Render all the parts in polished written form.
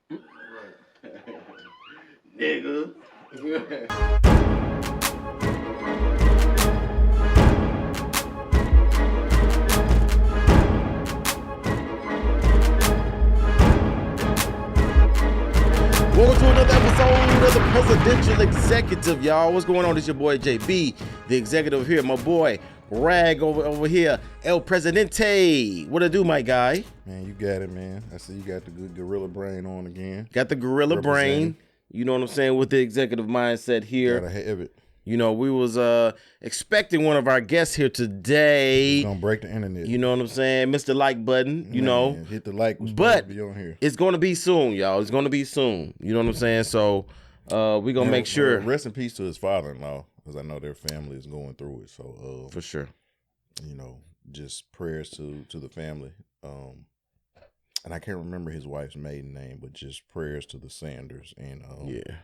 Nigga. Welcome to another episode of the Presidential Executive, y'all. What's going on? It's your boy JB, the executive here. My boy Rag over here, El Presidente. What it do, my guy? Man, you got it, man. I see you got the good gorilla brain on again. Got the gorilla brain. You know what I'm saying? With the executive mindset here. Gotta have it. You know, we was expecting one of our guests here today. He's gonna break the internet. You know what I'm saying? Mr. Like button, you know. Hit the like but be on here. It's gonna be soon, y'all. It's gonna be soon. You know what I'm saying? So we gonna make sure. Rest in peace to his father-in-law, because I know their family is going through it. So for sure. You know, just prayers to the family. And I can't remember his wife's maiden name, but just prayers to the Sanders and yeah.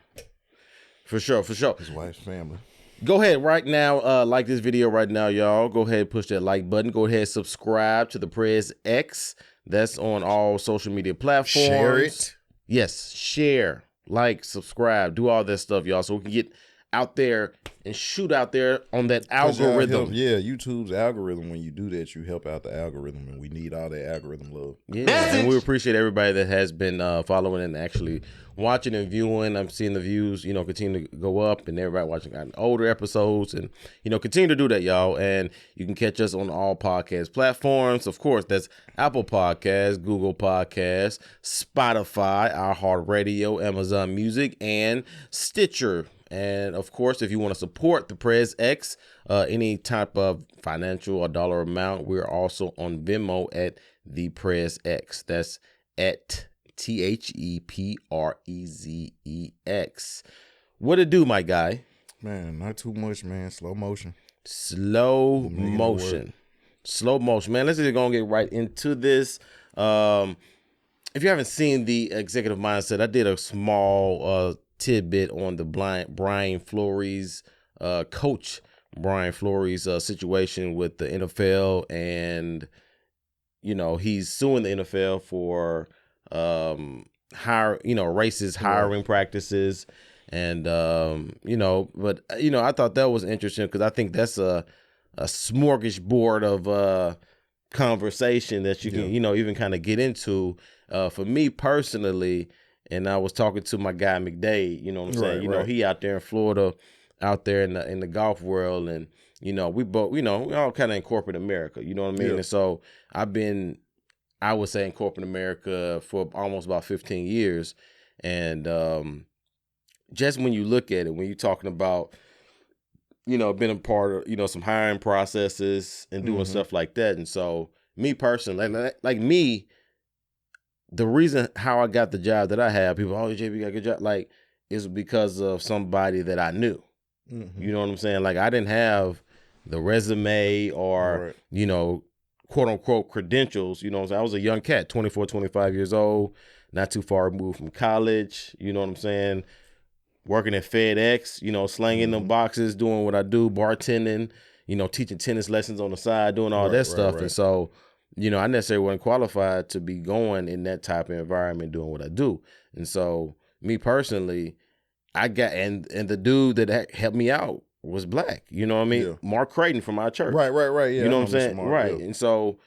For sure. His wife's family. Go ahead right now, like this video right now, y'all. Go ahead, push that like button. Go ahead, subscribe to the Prez X. That's on all social media platforms. Share it. Yes, share, like, subscribe, do all that stuff, y'all, so we can get out there and shoot out there on that algorithm. YouTube's algorithm. When you do that, you help out the algorithm, and we need all that algorithm love. Yeah, and we appreciate everybody that has been following and actually watching and viewing. I'm seeing the views, you know, continue to go up, and everybody watching older episodes, and you know, continue to do that, y'all. And you can catch us on all podcast platforms. Of course, that's Apple Podcasts, Google Podcasts, Spotify, iHeartRadio, Amazon Music, and Stitcher. And of course, if you want to support the Prez X, any type of financial or dollar amount, we're also on Venmo at the Prez X. That's at ThePrezex. What it do, my guy? Man, not too much, man. Slow motion. Slow motion, man. Let's just go and get right into this. If you haven't seen the Executive Mindset, I did a small tidbit on the Brian Flores, coach Brian Flores situation with the NFL, and you know, he's suing the NFL for racist hiring practices, and you know, but you know, I thought that was interesting because I think that's a smorgasbord of conversation that you can, you know, even kind of get into. For me personally, and I was talking to my guy McDade, you know what I'm saying? You know, he out there in Florida, out there in the golf world, and you know, we both, you know, we all kind of in corporate America, you know what I mean? And so I would say in corporate America for almost about 15 years. And just when you look at it, when you're talking about, you know, being a part of, you know, some hiring processes and doing stuff like that. And so me personally, like me, the reason how I got the job that I have, people, oh, JB got a good job, like, is because of somebody that I knew. You know what I'm saying? Like, I didn't have the resume or, you know, quote unquote credentials. You know what I'm saying? I was a young cat, 24, 25 years old, not too far removed from college. You know what I'm saying? Working at FedEx, you know, slanging them boxes, doing what I do, bartending, you know, teaching tennis lessons on the side, doing all that stuff. And so, you know, I necessarily wasn't qualified to be going in that type of environment doing what I do. And so me personally, I got, and the dude that helped me out was black. You know what I mean? Yeah. Mark Creighton from our church. Right. Yeah. You know what I'm saying? Right. Yeah. And so,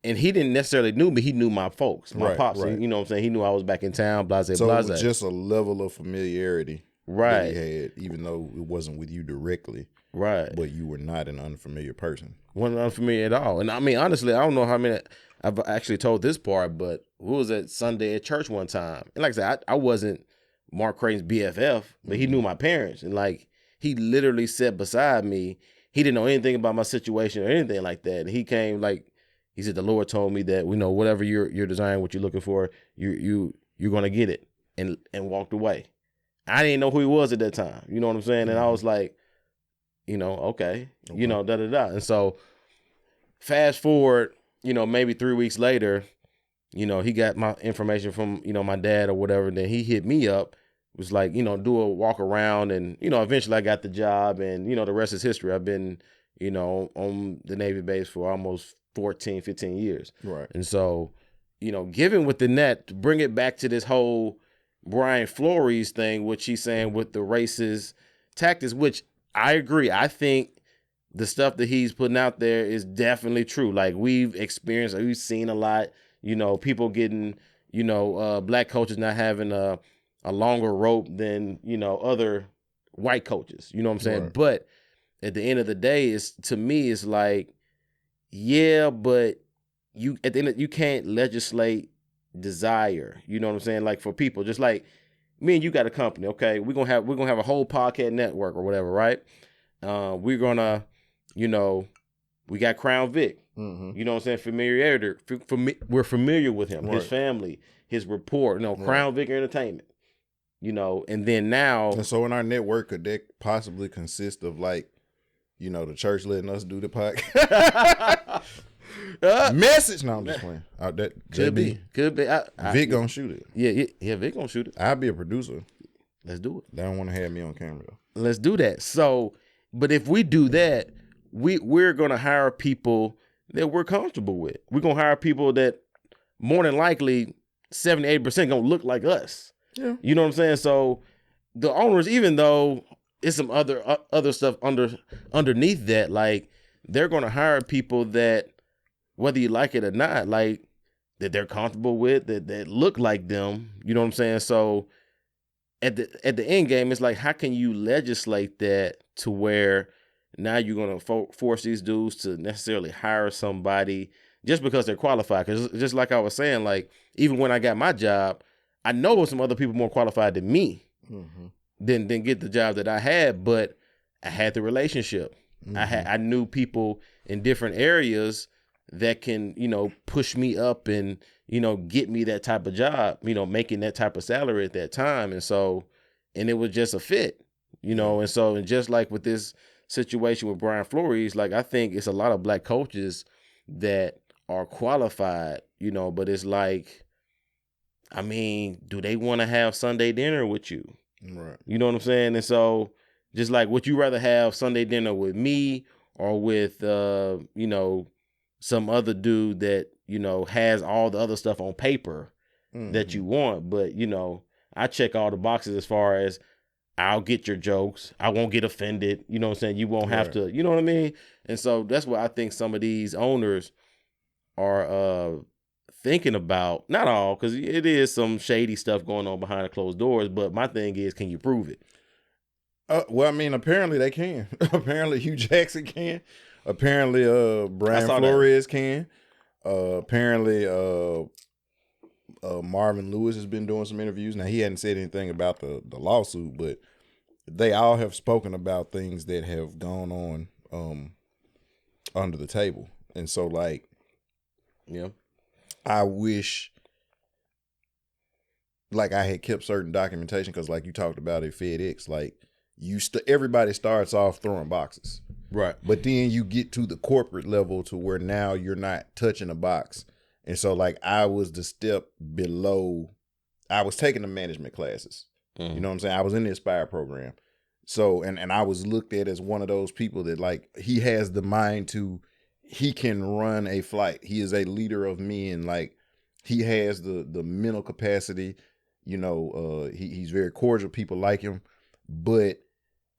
and he didn't necessarily knew me. He knew my folks, my pops. You know what I'm saying? He knew I was back in town, blase. So it was just a level of familiarity that he had, even though it wasn't with you directly. Right. But you were not an unfamiliar person. Wasn't unfamiliar at all. And I mean, honestly, I don't know how many I've actually told this part, but we was at Sunday at church one time. And like I said, I wasn't Mark Creighton's BFF, but he knew my parents. And like, he literally sat beside me. He didn't know anything about my situation or anything like that. And he came, like, he said, the Lord told me that, you know, whatever you're desiring, what you're looking for, you're going to get it, and walked away. I didn't know who he was at that time. You know what I'm saying? And I was like, you know, okay, you know, da-da-da. And so fast forward, you know, maybe 3 weeks later, you know, he got my information from, you know, my dad or whatever. And then he hit me up, was like, you know, do a walk around. And, you know, eventually I got the job, and, you know, the rest is history. I've been, you know, on the Navy base for almost 14, 15 years. Right. And so, you know, given with the net, to bring it back to this whole, Brian Flores thing, which he's saying with the racist tactics, which I agree. I think the stuff that he's putting out there is definitely true. Like we've experienced, we've seen a lot, people getting, black coaches not having a longer rope than, other white coaches, you know what I'm saying? Right. But at the end of the day, to me, it's like, yeah, but at the end you can't legislate desire. You know what I'm saying? Like for people, just like me and you got a company, okay? We're gonna have a whole podcast network or whatever, right? We're gonna, we got Crown Vic. Mm-hmm. You know what I'm saying? Familiarity. We're familiar with him, right. his family, his report. Crown Vic Entertainment. And then now. And so in our network, could that possibly consist of like, the church letting us do the podcast? Message? No, I'm just playing. That could be. Vic gonna shoot it. Yeah, Vic gonna shoot it. I'll be a producer. Let's do it. They don't want to have me on camera though. Let's do that. So, but if we do that, we're gonna hire people that we're comfortable with. We're gonna hire people that more than likely 78% gonna look like us. Yeah. You know what I'm saying? So the owners, even though it's some other stuff underneath that, like they're gonna hire people that, whether you like it or not, like that they're comfortable with, that look like them. You know what I'm saying? So at the end game, it's like, how can you legislate that to where now you're gonna force these dudes to necessarily hire somebody just because they're qualified? Because just like I was saying, like even when I got my job, I know some other people more qualified than me, than get the job that I had, but I had the relationship. I knew people in different areas that can, push me up and, get me that type of job, making that type of salary at that time. And it was just a fit, and just like with this situation with Brian Flores, like I think it's a lot of black coaches that are qualified, but it's like, I mean, do they want to have Sunday dinner with you? Right. You know what I'm saying? And so just like, would you rather have Sunday dinner with me or with, some other dude that, has all the other stuff on paper that you want? But, I check all the boxes as far as I'll get your jokes. I won't get offended. You know what I'm saying? You won't have to, you know what I mean? And so that's what I think some of these owners are thinking about. Not all, because it is some shady stuff going on behind the closed doors. But my thing is, can you prove it? Well, I mean, apparently they can. Apparently Hugh Jackson can. Apparently Brian Flores can. Apparently Marvin Lewis has been doing some interviews. Now, he hadn't said anything about the lawsuit, but they all have spoken about things that have gone on under the table. And so, like, yeah, I wish, like, I had kept certain documentation because, like you talked about at FedEx, like, everybody starts off throwing boxes. Right. But then you get to the corporate level to where now you're not touching a box. And so, like, I was the step below. I was taking the management classes. You know what I'm saying? I was in the Aspire program. So, and I was looked at as one of those people that, like, he has the mind he can run a flight. He is a leader of men. Like, he has the mental capacity. He's very cordial. People like him. But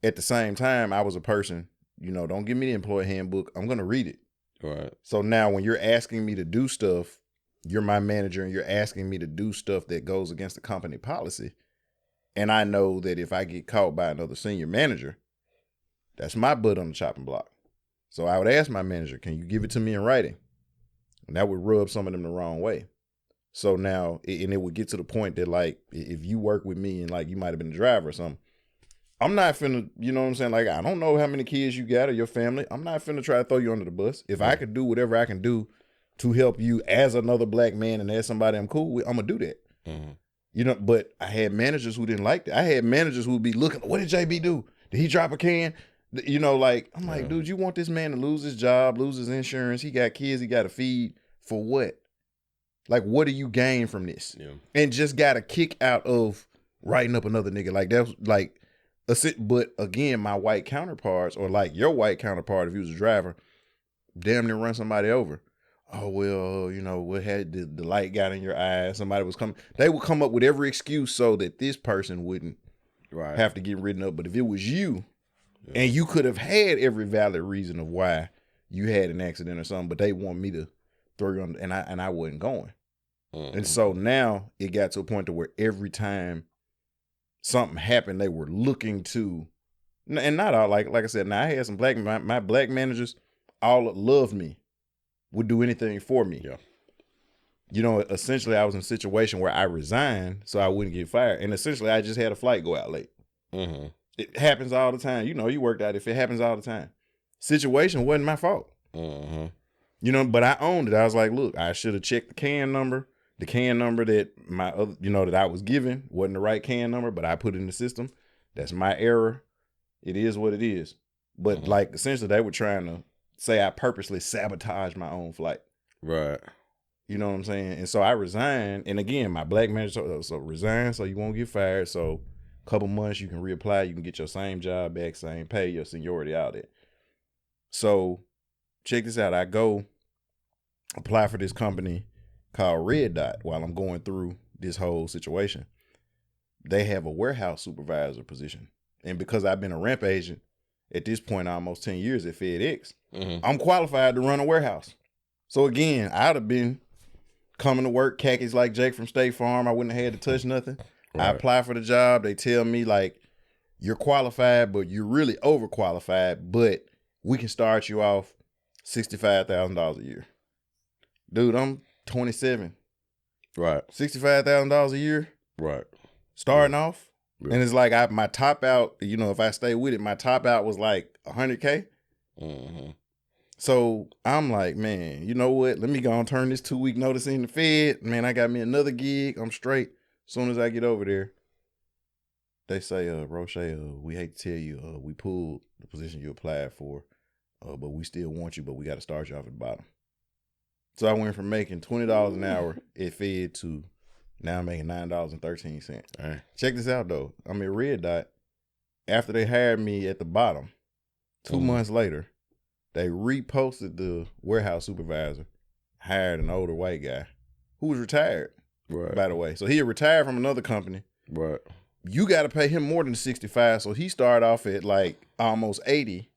at the same time, I was a person, don't give me the employee handbook. I'm going to read it. Right. So now when you're asking me to do stuff, you're my manager and you're asking me to do stuff that goes against the company policy. And I know that if I get caught by another senior manager, that's my butt on the chopping block. So I would ask my manager, can you give it to me in writing? And that would rub some of them the wrong way. So now, and it would get to the point that, like, if you work with me and, like, you might have been a driver or something, I'm not finna, you know what I'm saying? Like, I don't know how many kids you got or your family. I'm not finna try to throw you under the bus. If I could do whatever I can do to help you as another black man and as somebody I'm cool with, I'm gonna do that. But I had managers who didn't like that. I had managers who would be looking, what did JB do? Did he drop a can? I'm like, dude, you want this man to lose his job, lose his insurance? He got kids he got to feed for what? Like, what do you gain from this? Yeah. And just got a kick out of writing up another nigga. Like, that's like, but again, my white counterparts, or like your white counterpart, if he was a driver, damn near run somebody over. oh well, what had the light got in your eye? Somebody was coming. They would come up with every excuse so that this person wouldn't have to get written up. But if it was you, and you could have had every valid reason of why you had an accident or something, but they want me to throw you on, and I wasn't going. And so now it got to a point to where every time something happened, they were looking to, and not all, like I said, now I had some my black managers all loved me, would do anything for me. Yeah. Essentially I was in a situation where I resigned so I wouldn't get fired. And essentially I just had a flight go out late. Mm-hmm. It happens all the time. You worked out if it happens all the time. Situation wasn't my fault. Mm-hmm. But I owned it. I was like, look, I should have checked the CAN number. The CAN number that my other, that I was given wasn't the right CAN number, but I put it in the system. That's my error. It is what it is. But like essentially they were trying to say I purposely sabotaged my own flight. Right. You know what I'm saying? And so I resigned. And again, my black manager, so resign so you won't get fired. So a couple months you can reapply. You can get your same job back, same pay, your seniority out there. So check this out. I go apply for this company called Red Dot while I'm going through this whole situation. They have a warehouse supervisor position. And because I've been a ramp agent at this point, almost 10 years at FedEx, I'm qualified to run a warehouse. So again, I'd have been coming to work, khakis like Jake from State Farm. I wouldn't have had to touch nothing. Right. I apply for the job. They tell me like, you're qualified, but you're really overqualified, but we can start you off $65,000 a year. Dude, I'm 27. Right. $65,000 a year. Right. Starting off. Yeah. And it's like my top out, if I stay with it, my top out was like $100K. So I'm like, man, you know what? Let me go and turn this 2-week notice in the Fed. Man, I got me another gig. I'm straight. As soon as I get over there, they say, Roche, we hate to tell you, we pulled the position you applied for, but we still want you, but we got to start you off at the bottom. So I went from making $20 an hour at Fed to now I'm making $9.13. Right. Check this out, though. I'm at Red Dot. After they hired me at the bottom, 2 months later, they reposted the warehouse supervisor, hired an older white guy who was retired, by the way. So he had retired from another company. Right. You got to pay him more than 65. So he started off at like almost 80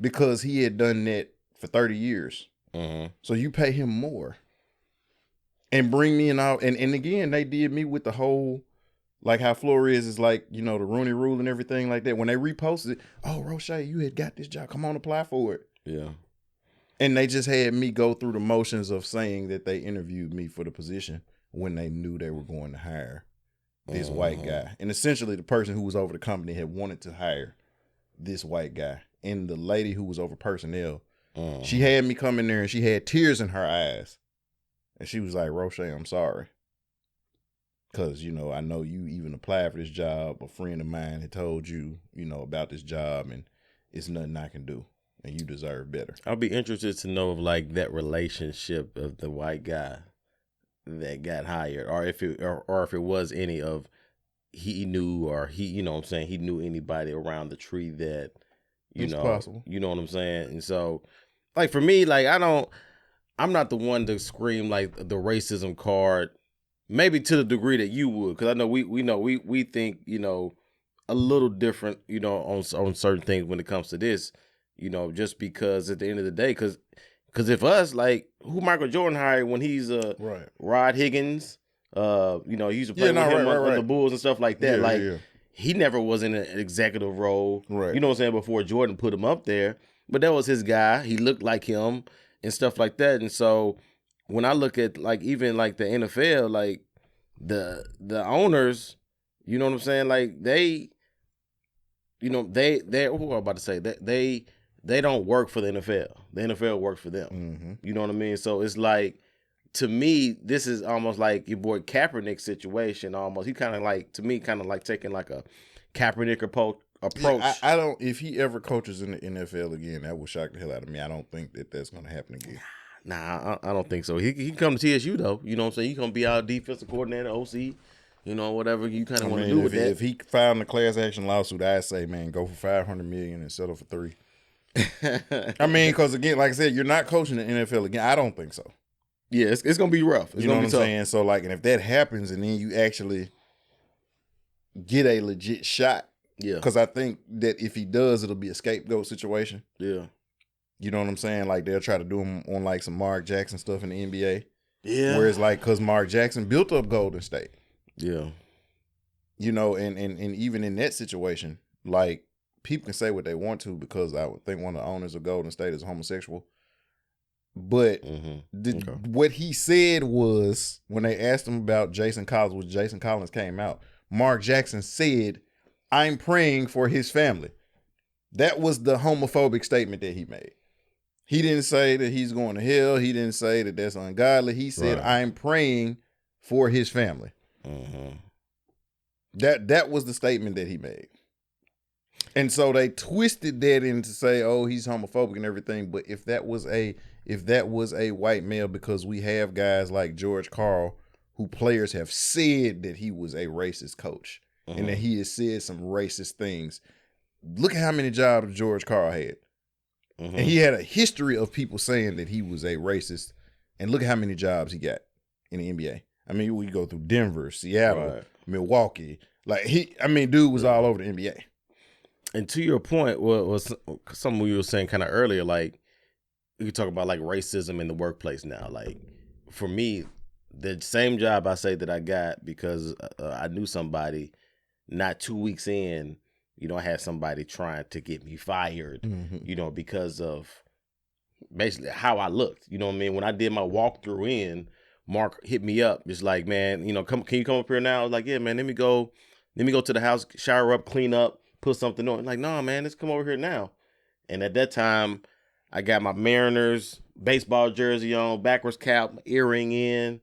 because he had done that for 30 years. So you pay him more and bring me in all. And again, they did me with the whole, like how Flores is like, the Rooney Rule and everything like that. When they reposted it, oh, Roche, you had got this job. Come on, apply for it. Yeah. And they just had me go through the motions of saying that they interviewed me for the position when they knew they were going to hire this white guy. And essentially the person who was over the company had wanted to hire this white guy. And the lady who was over personnel, she had me come in there and she had tears in her eyes. And she was like, Roche, I'm sorry. Because, I know you even applied for this job. A friend of mine had told you, about this job and it's nothing I can do. And you deserve better. I'll be interested to know of like that relationship of the white guy that got hired, or if it was any of he knew, or he, he knew anybody around the tree that, it's possible. You know what I'm saying? And so, like for me, like I'm not the one to scream like the racism card, maybe to the degree that you would, because I know we think a little different on certain things when it comes to this, just because at the end of the day, because if us, like who Michael Jordan hired when he's Rod Higgins, he used to play with him on the Bulls and stuff like that, he never was in an executive role, right? You know what I'm saying, before Jordan put him up there, but that was his guy. He looked like him and stuff like that. And so when I look at like even like the NFL, like the owners, you know what I'm saying, like they what am I about to say? They don't work for the NFL. The NFL works for them. You know what I mean? So it's like, to me, this is almost like your boy Kaepernick situation. Almost, he kind of like, to me, kind of like taking like a Kaepernick approach. Yeah, I don't. If he ever coaches in the NFL again, that would shock the hell out of me. I don't think that's going to happen again. Nah, I don't think so. He can come to TSU though. You know what I'm saying? He gonna be our defensive coordinator, OC. Whatever you kind of want to do with that. If he filed a class action lawsuit, I'd say, man, go for $500 million and settle for $3 I mean, because again, like I said, you're not coaching the NFL again. I don't think so. Yeah, it's gonna be rough. It's You know gonna what be I'm tough. saying? So like, and if that happens, and then you actually get a legit shot, Yeah, because I think that if he does, it'll be a scapegoat situation. yeah, You know what I'm saying? Like they'll try to do him on like some Mark Jackson stuff in the NBA. yeah. Whereas like, because Mark Jackson built up Golden State. Yeah. You know, and even in that situation, like people can say what they want to because I would think one of the owners of Golden State is homosexual. But what he said was when they asked him about Jason Collins, when Jason Collins came out, Mark Jackson said, "I'm praying for his family." That was the homophobic statement that he made. He didn't say that he's going to hell. He didn't say that that's ungodly. He said, "I'm praying for his family." That was the statement that he made. And so they twisted that into say, "Oh, he's homophobic and everything." But if that was a white male, because we have guys like George Karl, who players have said that he was a racist coach and that he has said some racist things. Look at how many jobs George Karl had. And he had a history of people saying that he was a racist. And look at how many jobs he got in the NBA. I mean, we go through Denver, Seattle, Milwaukee. Like dude was all over the NBA. And to your point, was something we were saying kind of earlier, like we could talk about like racism in the workplace now. Like for me, the same job I say that I got because I knew somebody, not 2 weeks in, I had somebody trying to get me fired, because of basically how I looked. You know what I mean? When I did my walkthrough in, Mark hit me up. It's like, man, can you come up here now? I was like, yeah, man, let me go to the house, shower up, clean up, put something on. Like, no, man, let's come over here now. And at that time, I got my Mariners baseball jersey on, backwards cap, earring in.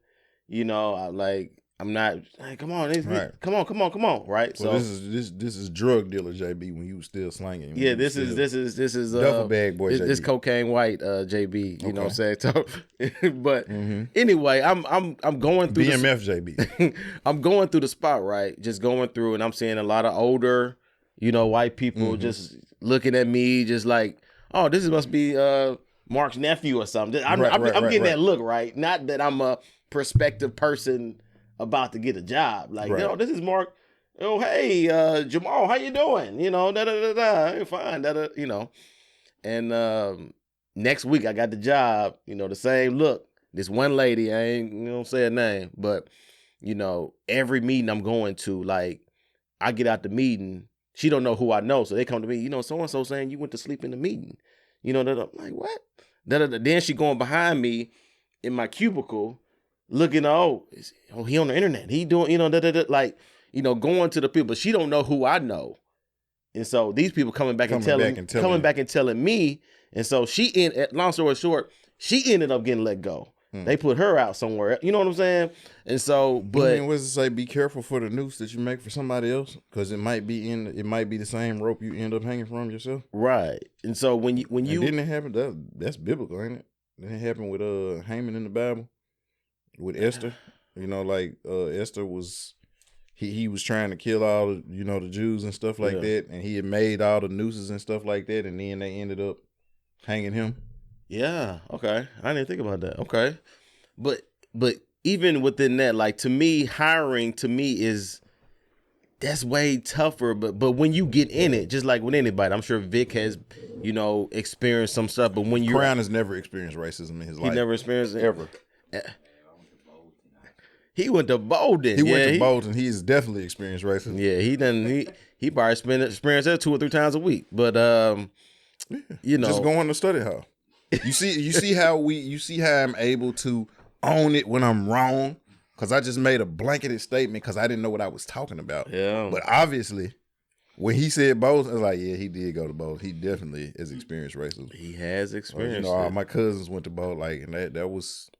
I'm not. Hey, come on, come on, right? So this is drug dealer JB when you was still slanging. Yeah, this is duffel bag boy. This cocaine white JB. You know what I'm saying? So, but anyway, I'm going through BMF JB. I'm going through the spot, right? Just going through, and I'm seeing a lot of older, white people just looking at me, just like, oh, this must be Mark's nephew or something. I'm getting that look, right? Not that I'm a prospective person about to get a job. Like, this is Mark. Oh, hey, Jamal, how you doing? Hey, fine, And next week I got the job, the same look. This one lady, I ain't say her name, but every meeting I'm going to, like, I get out the meeting, she don't know who I know, so they come to me, so-and-so saying you went to sleep in the meeting. I'm like, what? Then she going behind me in my cubicle, looking, he on the internet. He doing, going to the people. But she don't know who I know. And so these people coming back and telling me. And so long story short, she ended up getting let go. They put her out somewhere. You know what I'm saying? And so, but what's it say? Be careful for the noose that you make for somebody else, because it might be the same rope you end up hanging from yourself. Right. And so when you didn't it happen? That's biblical, ain't it? That happened with Haman in the Bible. With Esther, Esther was, he was trying to kill all the, the Jews and stuff like that, and he had made all the nooses and stuff like that, and then they ended up hanging him. Yeah, okay. I didn't think about that. Okay. But even within that, like, to me, hiring that's way tougher. But when you get in it, just like with anybody, I'm sure Vic has, experienced some stuff. But when you Crown has never experienced racism in his life. He never experienced it ever. He went to Bolden. He went to Bolden. He's definitely experienced racism. Yeah, he probably experienced that 2 or 3 times a week. But just going to study hall. You see how I'm able to own it when I'm wrong, because I just made a blanketed statement because I didn't know what I was talking about. Yeah. But obviously, when he said Bolden, I was like, yeah, he did go to Bolden. He definitely has experienced racism. He has experienced. All my cousins went to Bolden, and that was,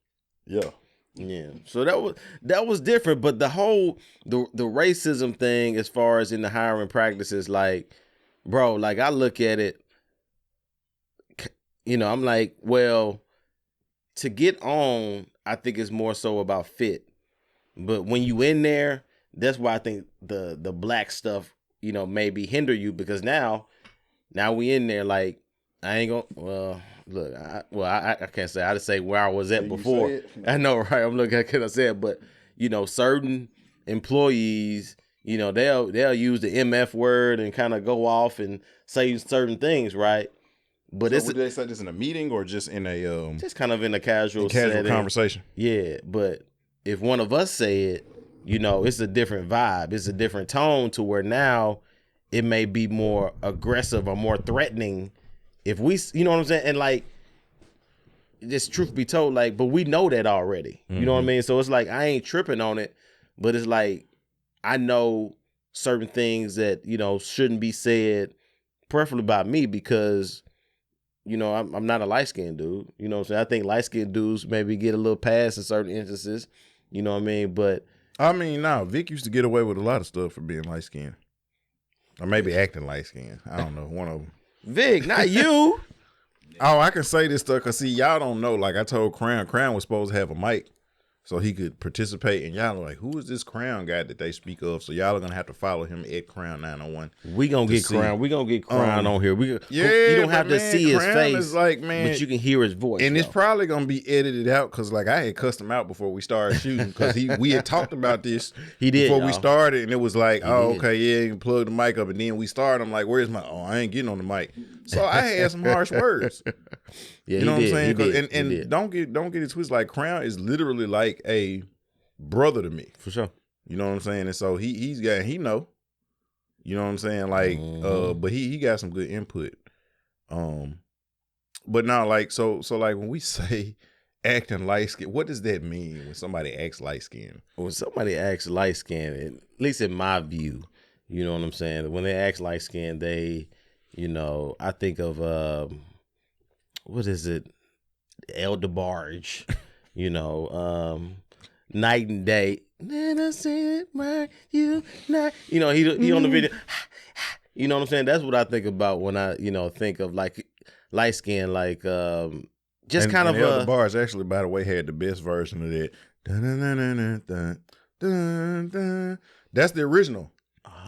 yeah. Yeah. So that was different, but the whole the racism thing, as far as in the hiring practices, like, bro, like, I look at it, I'm like, well, to get on, I think it's more so about fit. But when you in there, that's why I think the black stuff, maybe hinder you, because now we in there, like, I ain't gonna. Well, look. I can't say. I just say where I was at You before. say it? I know, right? I'm looking at what I said, but certain employees, they'll use the MF word and kind of go off and say certain things, right? But So it's would they say this in a meeting or just in a just kind of in a casual casual setting. conversation? Yeah, but if one of us say it, it's a different vibe. It's a different tone to where now it may be more aggressive or more threatening. If we, you know what I'm saying? And like, just truth be told, like, but we know that already. You know what I mean? So it's like, I ain't tripping on it, but it's like, I know certain things that, shouldn't be said, preferably by me, because, I'm not a light-skinned dude. You know what I'm saying? I think light-skinned dudes maybe get a little pass in certain instances. You know what I mean? But I mean, Vic used to get away with a lot of stuff for being light skinned. Or maybe acting light skinned. I don't know. One of them. Vic, not you. Oh, I can say this stuff because, see, y'all don't know. Like, I told Crown was supposed to have a mic so he could participate. And y'all are like, who is this Crown guy that they speak of? So y'all are going to have to follow him at Crown 901. We going to get Crown. We going to get Crown on here. You don't have to see his Crown face, is like, man, but you can hear his voice. And it's probably going to be edited out because, like, I had cussed him out before we started shooting because we had talked about this he did, before we started. And it was like, did. Okay, yeah, you can plug the mic up. And then we started. I'm like, where's my, I ain't getting on the mic. So I had some harsh words. Yeah, you know what I'm saying? And don't get it twisted. Like, Crown is literally like a brother to me. For sure. You know what I'm saying? And so he know. You know what I'm saying? Like, but he got some good input. But now, like, so like when we say acting light skin, what does that mean when somebody acts light skin? When somebody acts light skin, at least in my view, you know what I'm saying? When they act light skin, they, I think of what is it? El DeBarge, night and day. Then I say it right, you not. He on the video. You know what I'm saying? That's what I think about when I, think of like light skin, like just kind of El DeBarge actually, by the way, had the best version of that. That's the original.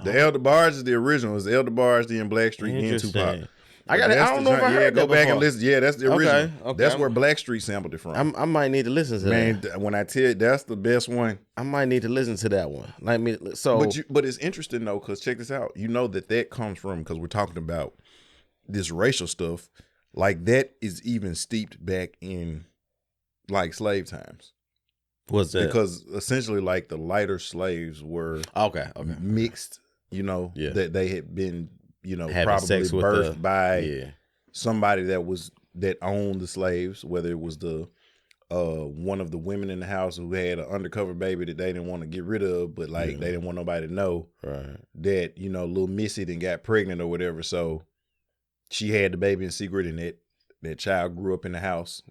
The El DeBarge is the original. It's the El DeBarge, the in Blackstreet, and Tupac. I don't know if I heard that go back before. and listen. Yeah, that's the original. Okay. That's where Blackstreet sampled it from. I might need to listen to that. Man, when I tell you, that's the best one. I might need to listen to that one. But it's interesting though, because check this out. You know that comes from, because we're talking about this racial stuff. Like, that is even steeped back in like slave times. What's that? Because essentially, like, the lighter slaves were mixed. That they had been, having probably sex with birthed by somebody that owned the slaves, whether it was the one of the women in the house who had an undercover baby that they didn't want to get rid of, but like they didn't want nobody to know that, little Missy then got pregnant or whatever. So she had the baby in secret, and that child grew up in the house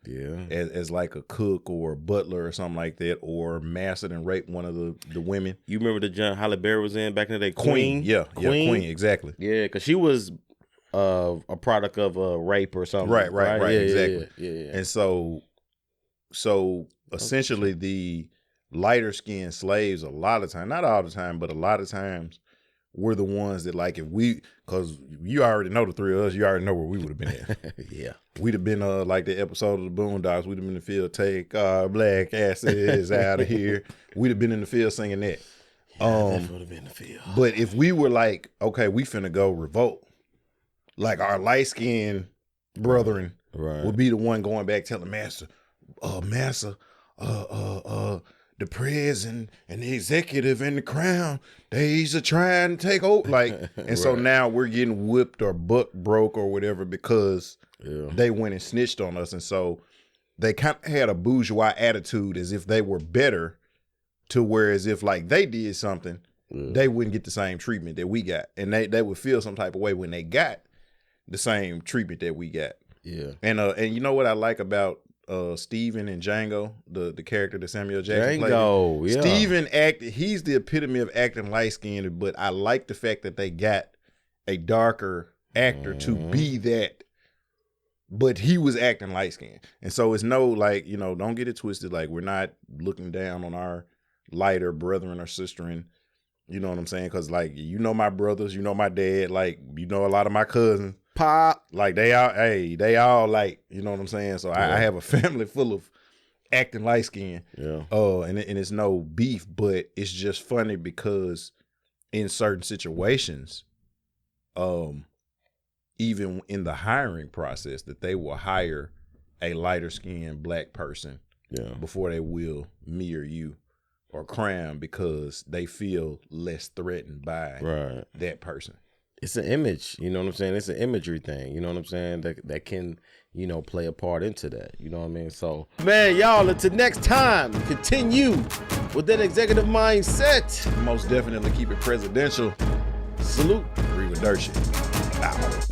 as like a cook or a butler or something like that, or mastered and raped one of the women. You remember the John Halle Berry was in back in the day? Queen. Queen, exactly. Yeah, because she was a product of a rape or something. Right, Yeah, exactly. Yeah. And so essentially the lighter skinned slaves, a lot of time, not all the time, but a lot of times, were the ones that, like, because you already know the three of us, you already know where we would have been at. Yeah. We'd have been like the episode of the Boondocks. We'd have been in the field, take our black asses out of here. We'd have been in the field singing that. That would have been the field. But if we were like, okay, we finna go revolt, like our light skinned brethren would be the one going back telling Master, the president and the executive and the crown, they's trying to take over. Like, and so now we're getting whipped or buck broke or whatever because they went and snitched on us. And so they kind of had a bourgeois attitude as if they were better, to where as if like they did something, they wouldn't get the same treatment that we got. And they would feel some type of way when they got the same treatment that we got. Yeah. And you know what I like about Steven and Django, the character that Samuel Jackson played. Yeah. Steven he's the epitome of acting light skinned, but I like the fact that they got a darker actor to be that, but he was acting light skinned. And so it's no, like, don't get it twisted. Like, we're not looking down on our lighter brethren or sisterin. You know what I'm saying? Because, like, my brothers, my dad, like, a lot of my cousins. Pop. Like they all like, you know what I'm saying? So I have a family full of acting light skin. Yeah. And it's no beef, but it's just funny because in certain situations, even in the hiring process, that they will hire a lighter skinned black person before they will me or you or Cram, because they feel less threatened by that person. It's an image, you know what I'm saying? It's an imagery thing, you know what I'm saying? That can, you know, play a part into that, you know what I mean? So, man, y'all, until next time, continue with that executive mindset. Most definitely keep it presidential. Salute. Riva Dirty. Ow.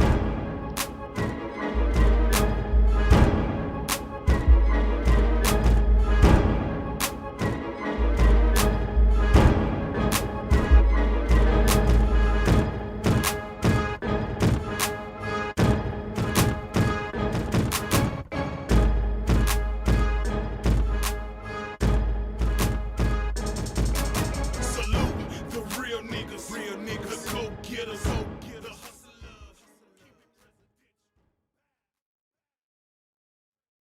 Salute the real niggas, go get us.